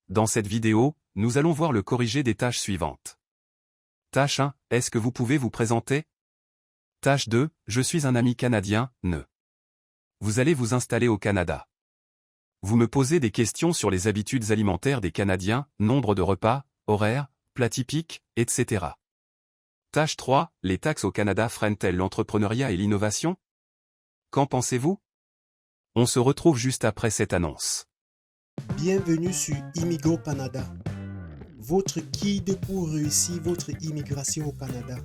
Dans cette vidéo, nous allons voir le corrigé des tâches suivantes. Tâche 1, est-ce que vous pouvez vous présenter? Tâche 2, je suis un ami canadien, ne. Vous allez vous installer au Canada. Vous me posez des questions sur les habitudes alimentaires des Canadiens, nombre de repas, horaires, plats typiques, etc. Tâche 3, les taxes au Canada freinent-elles l'entrepreneuriat et l'innovation? Qu'en pensez-vous? On se retrouve juste après cette annonce. Bienvenue sur Immigro Canada, votre guide pour réussir votre immigration au Canada.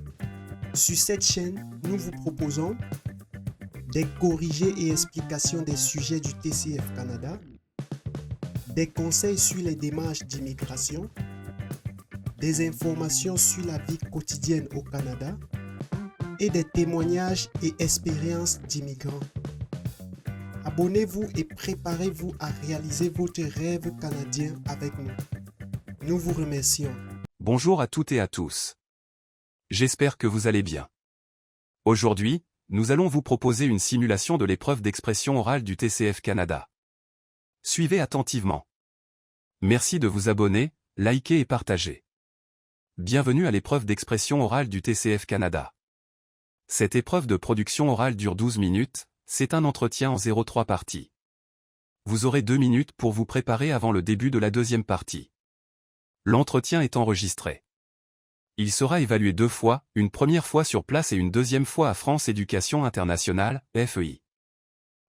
Sur cette chaîne, nous vous proposons des corrigés et explications des sujets du TCF Canada, des conseils sur les démarches d'immigration, des informations sur la vie quotidienne au Canada et des témoignages et expériences d'immigrants. Abonnez-vous et préparez-vous à réaliser votre rêve canadien avec nous. Nous vous remercions. Bonjour à toutes et à tous. J'espère que vous allez bien. Aujourd'hui, nous allons vous proposer une simulation de l'épreuve d'expression orale du TCF Canada. Suivez attentivement. Merci de vous abonner, liker et partager. Bienvenue à l'épreuve d'expression orale du TCF Canada. Cette épreuve de production orale dure 12 minutes, c'est un entretien en 0,3 parties. Vous aurez 2 minutes pour vous préparer avant le début de la deuxième partie. L'entretien est enregistré. Il sera évalué 2 fois, une première fois sur place et une deuxième fois à France Éducation Internationale, FEI.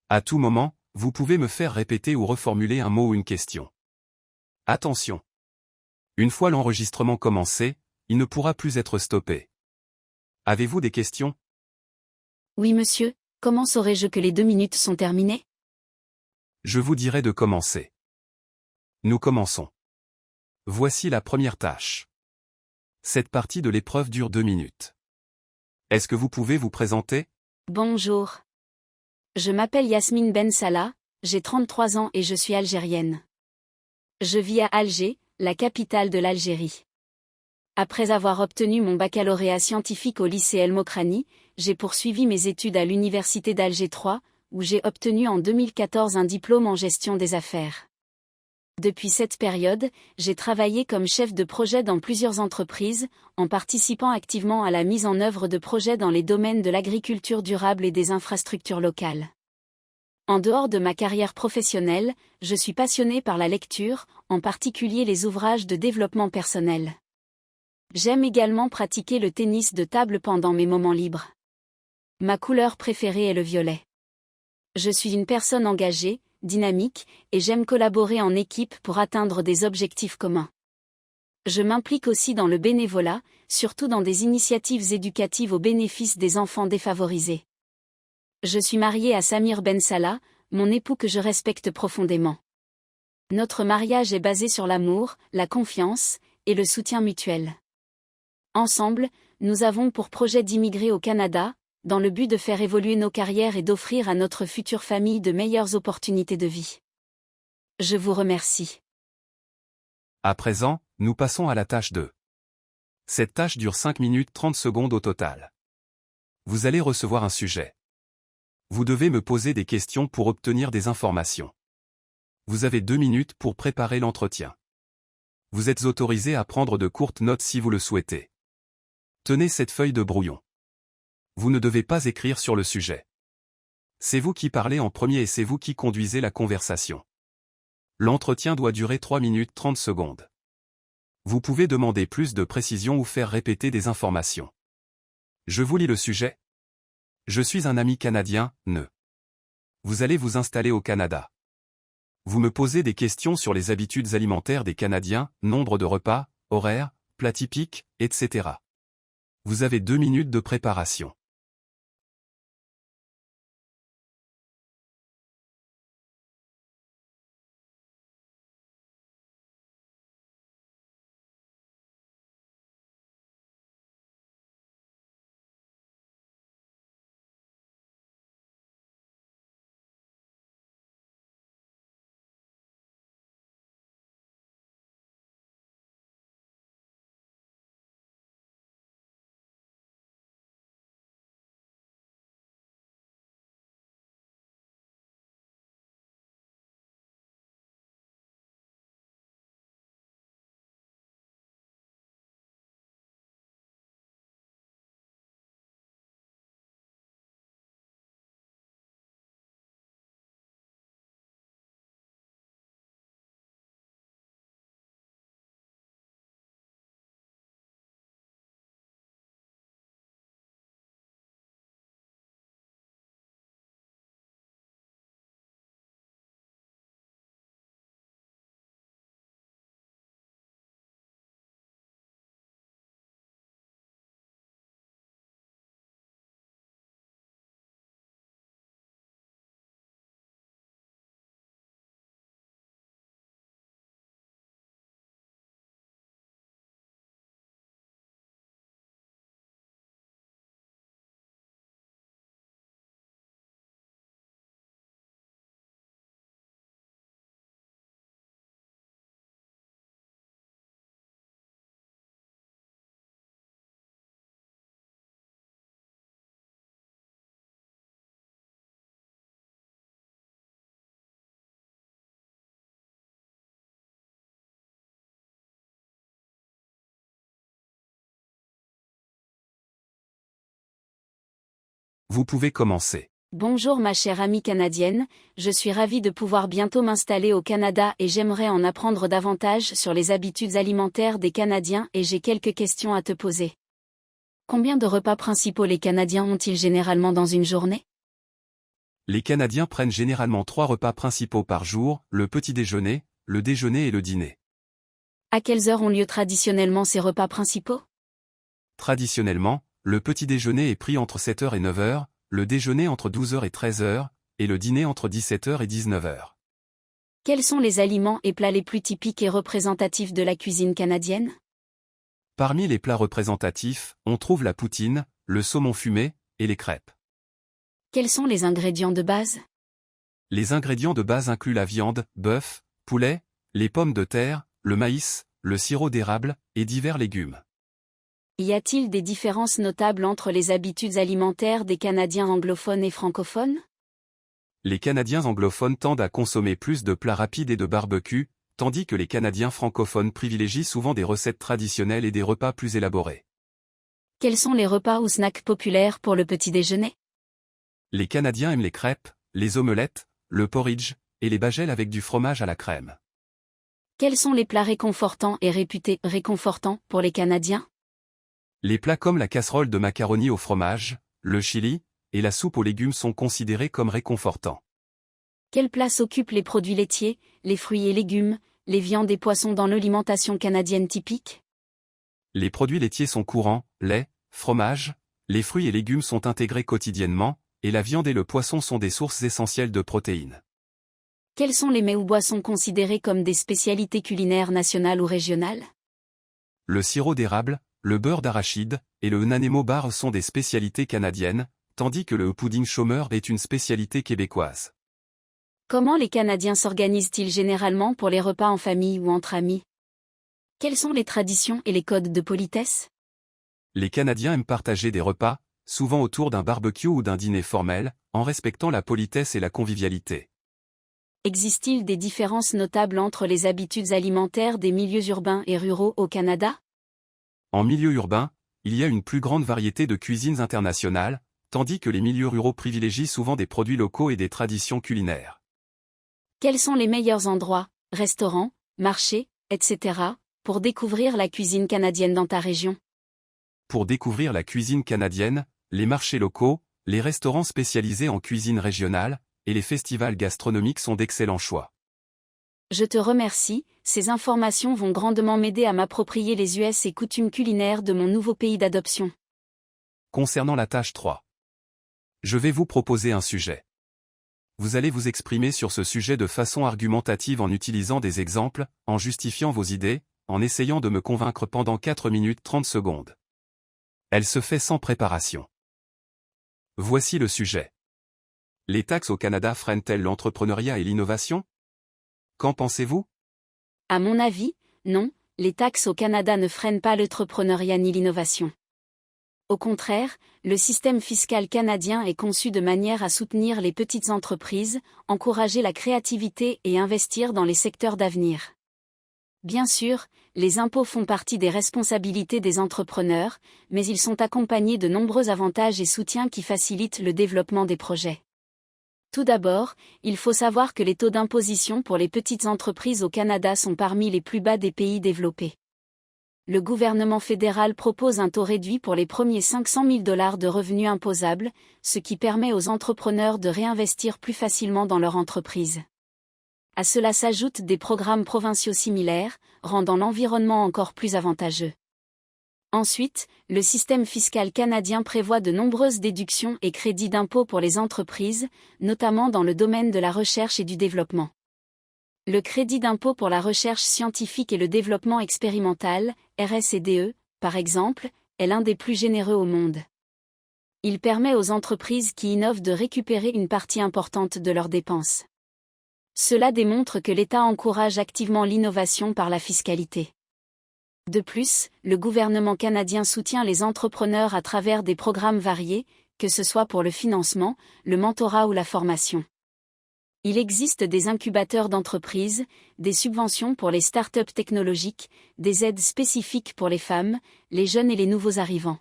À tout moment, vous pouvez me faire répéter ou reformuler un mot ou une question. Attention! Une fois l'enregistrement commencé, il ne pourra plus être stoppé. Avez-vous des questions? Oui monsieur, comment saurais-je que les 2 minutes sont terminées? Je vous dirai de commencer. Nous commençons. Voici la première tâche. Cette partie de l'épreuve dure 2 minutes. Est-ce que vous pouvez vous présenter? Bonjour. Je m'appelle Yasmine Ben Salah, j'ai 33 ans et je suis algérienne. Je vis à Alger, la capitale de l'Algérie. Après avoir obtenu mon baccalauréat scientifique au lycée El Mokrani, j'ai poursuivi mes études à l'université d'Alger 3, où j'ai obtenu en 2014 un diplôme en gestion des affaires. Depuis cette période, j'ai travaillé comme chef de projet dans plusieurs entreprises, en participant activement à la mise en œuvre de projets dans les domaines de l'agriculture durable et des infrastructures locales. En dehors de ma carrière professionnelle, je suis passionnée par la lecture, en particulier les ouvrages de développement personnel. J'aime également pratiquer le tennis de table pendant mes moments libres. Ma couleur préférée est le violet. Je suis une personne engagée, dynamique, et j'aime collaborer en équipe pour atteindre des objectifs communs. Je m'implique aussi dans le bénévolat, surtout dans des initiatives éducatives au bénéfice des enfants défavorisés. Je suis mariée à Samir Ben Salah, mon époux que je respecte profondément. Notre mariage est basé sur l'amour, la confiance, et le soutien mutuel. Ensemble, nous avons pour projet d'immigrer au Canada, dans le but de faire évoluer nos carrières et d'offrir à notre future famille de meilleures opportunités de vie. Je vous remercie. À présent, nous passons à la tâche 2. Cette tâche dure 5 minutes 30 secondes au total. Vous allez recevoir un sujet. Vous devez me poser des questions pour obtenir des informations. Vous avez 2 minutes pour préparer l'entretien. Vous êtes autorisé à prendre de courtes notes si vous le souhaitez. Tenez cette feuille de brouillon. Vous ne devez pas écrire sur le sujet. C'est vous qui parlez en premier et c'est vous qui conduisez la conversation. L'entretien doit durer 3 minutes 30 secondes. Vous pouvez demander plus de précision ou faire répéter des informations. Je vous lis le sujet. Je suis un ami canadien, ne. Vous allez vous installer au Canada. Vous me posez des questions sur les habitudes alimentaires des Canadiens, nombre de repas, horaires, plats typiques, etc. Vous avez 2 minutes de préparation. Vous pouvez commencer. Bonjour ma chère amie canadienne, je suis ravie de pouvoir bientôt m'installer au Canada et j'aimerais en apprendre davantage sur les habitudes alimentaires des Canadiens et j'ai quelques questions à te poser. Combien de repas principaux les Canadiens ont-ils généralement dans une journée? Les Canadiens prennent généralement 3 repas principaux par jour, le petit déjeuner, le déjeuner et le dîner. À quelles heures ont lieu traditionnellement ces repas principaux? Traditionnellement, le petit déjeuner est pris entre 7h et 9h, le déjeuner entre 12h et 13h, et le dîner entre 17h et 19h. Quels sont les aliments et plats les plus typiques et représentatifs de la cuisine canadienne? Parmi les plats représentatifs, on trouve la poutine, le saumon fumé, et les crêpes. Quels sont les ingrédients de base? Les ingrédients de base incluent la viande, bœuf, poulet, les pommes de terre, le maïs, le sirop d'érable, et divers légumes. Y a-t-il des différences notables entre les habitudes alimentaires des Canadiens anglophones et francophones? Les Canadiens anglophones tendent à consommer plus de plats rapides et de barbecue, tandis que les Canadiens francophones privilégient souvent des recettes traditionnelles et des repas plus élaborés. Quels sont les repas ou snacks populaires pour le petit déjeuner? Les Canadiens aiment les crêpes, les omelettes, le porridge, et les bagels avec du fromage à la crème. Quels sont les plats réconfortants et réputés réconfortants pour les Canadiens? Les plats comme la casserole de macaroni au fromage, le chili, et la soupe aux légumes sont considérés comme réconfortants. Quelle place occupent les produits laitiers, les fruits et légumes, les viandes et poissons dans l'alimentation canadienne typique? Les produits laitiers sont courants, lait, fromage, les fruits et légumes sont intégrés quotidiennement, et la viande et le poisson sont des sources essentielles de protéines. Quels sont les mets ou boissons considérés comme des spécialités culinaires nationales ou régionales? Le sirop d'érable, le beurre d'arachide, et le Nanaimo bar sont des spécialités canadiennes, tandis que le pudding chômeur est une spécialité québécoise. Comment les Canadiens s'organisent-ils généralement pour les repas en famille ou entre amis? Quelles sont les traditions et les codes de politesse? Les Canadiens aiment partager des repas, souvent autour d'un barbecue ou d'un dîner formel, en respectant la politesse et la convivialité. Existe-t-il des différences notables entre les habitudes alimentaires des milieux urbains et ruraux au Canada? En milieu urbain, il y a une plus grande variété de cuisines internationales, tandis que les milieux ruraux privilégient souvent des produits locaux et des traditions culinaires. Quels sont les meilleurs endroits, restaurants, marchés, etc., pour découvrir la cuisine canadienne dans ta région? Pour découvrir la cuisine canadienne, les marchés locaux, les restaurants spécialisés en cuisine régionale, et les festivals gastronomiques sont d'excellents choix. Je te remercie, ces informations vont grandement m'aider à m'approprier les us et coutumes culinaires de mon nouveau pays d'adoption. Concernant la tâche 3. Je vais vous proposer un sujet. Vous allez vous exprimer sur ce sujet de façon argumentative en utilisant des exemples, en justifiant vos idées, en essayant de me convaincre pendant 4 minutes 30 secondes. Elle se fait sans préparation. Voici le sujet. Les taxes au Canada freinent-elles l'entrepreneuriat et l'innovation? Qu'en pensez-vous? À mon avis, non, les taxes au Canada ne freinent pas l'entrepreneuriat ni l'innovation. Au contraire, le système fiscal canadien est conçu de manière à soutenir les petites entreprises, encourager la créativité et investir dans les secteurs d'avenir. Bien sûr, les impôts font partie des responsabilités des entrepreneurs, mais ils sont accompagnés de nombreux avantages et soutiens qui facilitent le développement des projets. Tout d'abord, il faut savoir que les taux d'imposition pour les petites entreprises au Canada sont parmi les plus bas des pays développés. Le gouvernement fédéral propose un taux réduit pour les premiers 500 000 $ de revenus imposables, ce qui permet aux entrepreneurs de réinvestir plus facilement dans leur entreprise. À cela s'ajoutent des programmes provinciaux similaires, rendant l'environnement encore plus avantageux. Ensuite, le système fiscal canadien prévoit de nombreuses déductions et crédits d'impôt pour les entreprises, notamment dans le domaine de la recherche et du développement. Le crédit d'impôt pour la recherche scientifique et le développement expérimental, RSDE, par exemple, est l'un des plus généreux au monde. Il permet aux entreprises qui innovent de récupérer une partie importante de leurs dépenses. Cela démontre que l'État encourage activement l'innovation par la fiscalité. De plus, le gouvernement canadien soutient les entrepreneurs à travers des programmes variés, que ce soit pour le financement, le mentorat ou la formation. Il existe des incubateurs d'entreprises, des subventions pour les start-up technologiques, des aides spécifiques pour les femmes, les jeunes et les nouveaux arrivants.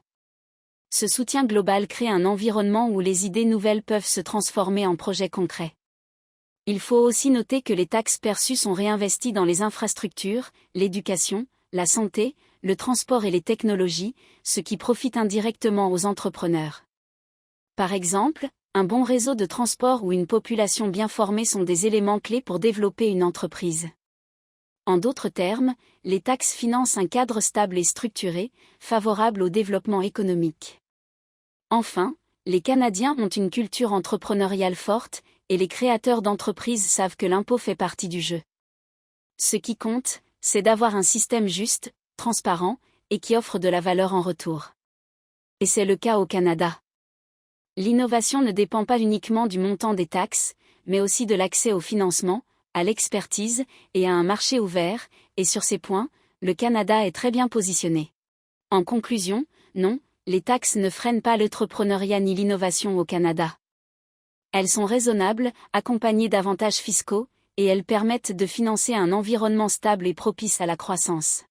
Ce soutien global crée un environnement où les idées nouvelles peuvent se transformer en projets concrets. Il faut aussi noter que les taxes perçues sont réinvesties dans les infrastructures, l'éducation, la santé, le transport et les technologies, ce qui profite indirectement aux entrepreneurs. Par exemple, un bon réseau de transport ou une population bien formée sont des éléments clés pour développer une entreprise. En d'autres termes, les taxes financent un cadre stable et structuré, favorable au développement économique. Enfin, les Canadiens ont une culture entrepreneuriale forte, et les créateurs d'entreprises savent que l'impôt fait partie du jeu. Ce qui compte, c'est d'avoir un système juste, transparent, et qui offre de la valeur en retour. Et c'est le cas au Canada. L'innovation ne dépend pas uniquement du montant des taxes, mais aussi de l'accès au financement, à l'expertise, et à un marché ouvert, et sur ces points, le Canada est très bien positionné. En conclusion, non, les taxes ne freinent pas l'entrepreneuriat ni l'innovation au Canada. Elles sont raisonnables, accompagnées d'avantages fiscaux, et elles permettent de financer un environnement stable et propice à la croissance.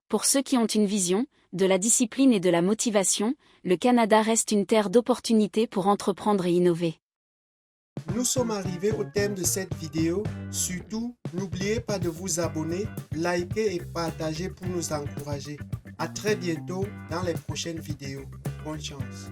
Pour ceux qui ont une vision, de la discipline et de la motivation, le Canada reste une terre d'opportunités pour entreprendre et innover. Nous sommes arrivés au thème de cette vidéo. Surtout, n'oubliez pas de vous abonner, liker et partager pour nous encourager. À très bientôt dans les prochaines vidéos. Bonne chance.